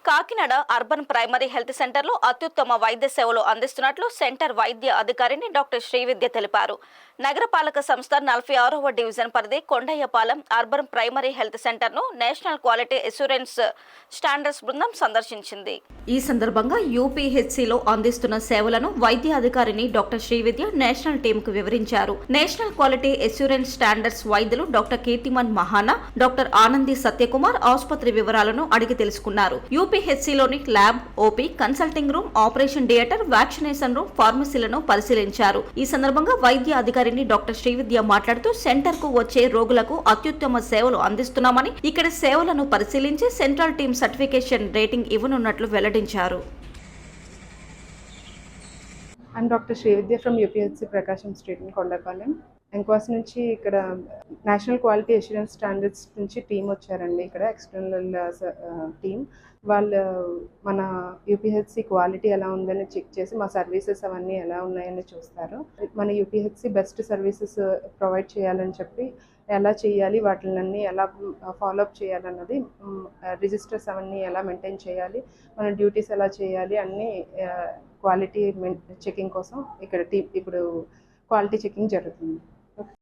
Kakinada urban primary health సెంటర్లో అత్యుత్తమ వైద్య సేవలు అందిస్తున్నట్లు సెంటర్ వైద్య అధికారిని డాక్టర్ శ్రీవిద్య తెలిపారు. నగరపాలక సంస్థ 46వ డివిజన్ పరిధి కొండయ్యపాలెం అర్బన్ ప్రైమరీ హెల్త్ సెంటర్ను నేషనల్ క్వాలిటీ అష్యూరెన్స్ స్టాండర్డ్స్ బృందం సందర్శించింది. ఈ సందర్భంగా యూపీహెచ్సిలో అందిస్తున్న సేవలను వైద్య అధికారిని డాక్టర్ శ్రీవిద్య నేషనల్ టీంకు వివరించారు. నేషనల్ క్వాలిటీ అష్యూరెన్స్ స్టాండర్డ్స్ వైద్యులు డాక్టర్ కీర్తిమన్ మహానా, డాక్టర్ ఆనంది సత్యకుమార్ ఆసుపత్రి వివరాలను అడిగి తెలుసుకున్నారు. యూపీహెచ్సిలోని lab, OP, consulting room, operation theatre, vaccination room, ఫార్మసీలను పరిశీలించారు. ఈ సందర్భంగా వైద్య అధికారిని డాక్టర్ శ్రీవిద్య మాట్లాడుతూ సెంటర్ కు వచ్చే రోగులకు అత్యుత్తమ సేవలు అందిస్తున్నామని, ఇక్కడ సేవలను పరిశీలించి సెంట్రల్ టీమ్ సర్టిఫికేషన్ రేటింగ్ ఇవ్వనున్నట్లు వెల్లడించారు. I'm Dr. Srividya from UPHC Prakasham Street in Kondapalem. ఎంక్వాస్ నుంచి ఇక్కడ నేషనల్ క్వాలిటీ అష్యూరెన్స్ స్టాండర్డ్స్ నుంచి టీం వచ్చారండి. ఇక్కడ ఎక్స్టర్నల్ టీం వాళ్ళు మన యూపీహెచ్సి క్వాలిటీ ఎలా ఉందని చెక్ చేసి మా సర్వీసెస్ అవన్నీ ఎలా ఉన్నాయని చూస్తారు. మన యూపీహెచ్సి బెస్ట్ సర్వీసెస్ ప్రొవైడ్ చేయాలని చెప్పి ఎలా చేయాలి, వాటిని ఎలా ఫాలోఅప్ చేయాలన్నది, రిజిస్టర్స్ అవన్నీ ఎలా మెయింటైన్ చేయాలి, మన డ్యూటీస్ ఎలా చేయాలి అన్నీ క్వాలిటీ చెకింగ్ కోసం ఇక్కడ ఇప్పుడు క్వాలిటీ చెకింగ్ జరుగుతుంది.